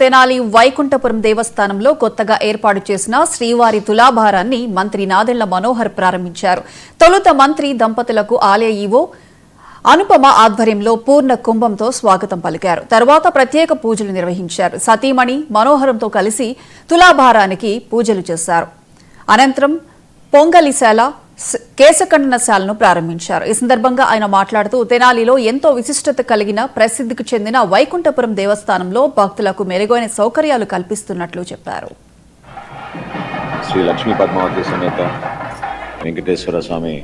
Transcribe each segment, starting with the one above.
తెనాలి వైకుంఠపురం దేవస్థానంలో కొత్తగా ఏర్పాటు చేసిన శ్రీవారి తులాభారాన్ని మంత్రి నాదెళ్ల మనోహర్ ప్రారంభించారు. తొలుత మంత్రి దంపతులకు ఆలయ ఈవో అనుపమ ఆధ్వర్యంలో పూర్ణ కుంభంతో స్వాగతం పలికారు. తర్వాత ప్రత్యేక పూజలు నిర్వహించారు. సతీమణి మనోహరంతో కలిసి తులాభారానికి పూజలు చేశారు. అనంతరం పొంగలిశాల కేశఖండనశాలను ప్రారంభించారు. ఈ సందర్భంగా ఆయన మాట్లాడుతూ తెనాలిలో ఎంతో విశిష్టత కలిగిన ప్రసిద్ధికి చెందిన వైకుంఠపురం దేవస్థానంలో భక్తులకు మెరుగైన సౌకర్యాలు కల్పిస్తున్నట్లు చెప్పారు. శ్రీ లక్ష్మీ పద్మావతి సమేత వెంకటేశ్వర స్వామి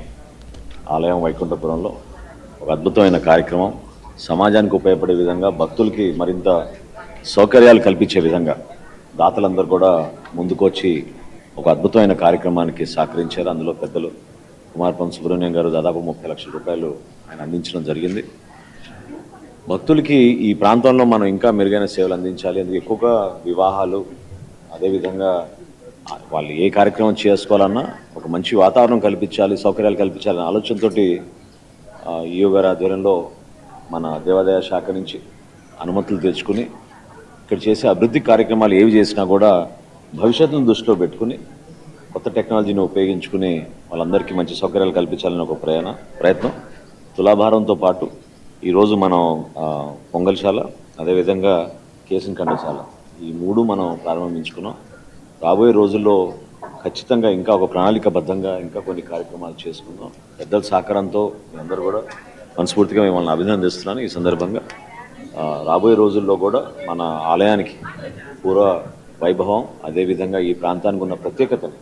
ఆలయం వైకుంఠపురంలో ఒక అద్భుతమైన కార్యక్రమం, సమాజానికి ఉపయోగపడే విధంగా భక్తులకి మరింత సౌకర్యాలు కల్పించే విధంగా దాతలందరూ కూడా ముందుకొచ్చి ఒక అద్భుతమైన కార్యక్రమానికి సహకరించారు. అందులో పెద్దలు కుమారపం సుబ్రహ్మణ్యం గారు దాదాపు 30 లక్షల రూపాయలు ఆయన అందించడం జరిగింది. భక్తులకి ఈ ప్రాంతంలో మనం ఇంకా మెరుగైన సేవలు అందించాలి. అందుకే ఎక్కువగా వివాహాలు, అదేవిధంగా వాళ్ళు ఏ కార్యక్రమం చేసుకోవాలన్నా ఒక మంచి వాతావరణం కల్పించాలి, సౌకర్యాలు కల్పించాలనే ఆలోచనతోటి ఈయో గారి ఆధ్వర్యంలో మన దేవాదాయ శాఖ నుంచి అనుమతులు తెచ్చుకుని ఇక్కడ చేసే అభివృద్ధి కార్యక్రమాలు ఏవి చేసినా కూడా భవిష్యత్తును దృష్టిలో పెట్టుకుని కొత్త టెక్నాలజీని ఉపయోగించుకుని వాళ్ళందరికీ మంచి సౌకర్యాలు కల్పించాలని ఒక ప్రయత్నం. తులాభారంతో పాటు ఈరోజు మనం పొంగల్శాల, అదేవిధంగా కేశఖండనశాల ఈ 3 మనం ప్రారంభించుకున్నాం. రాబోయే రోజుల్లో ఖచ్చితంగా ఇంకా ఒక ప్రణాళికబద్ధంగా ఇంకా కొన్ని కార్యక్రమాలు చేసుకుందాం. పెద్దల సహకారంతో మీ అందరూ కూడా మనస్ఫూర్తిగా మిమ్మల్ని అభినందిస్తున్నాను. ఈ సందర్భంగా రాబోయే రోజుల్లో కూడా మన ఆలయానికి పూర్వ వైభవం, అదేవిధంగా ఈ ప్రాంతానికి ఉన్న ప్రత్యేకతని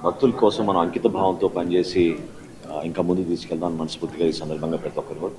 భక్తుల కోసం మనం అంకిత భావంతో పనిచేసి ఇంకా ముందుకు తీసుకెళ్దాం మనస్ఫూర్తిగా ఈ సందర్భంగా ప్రతి ఒక్కరు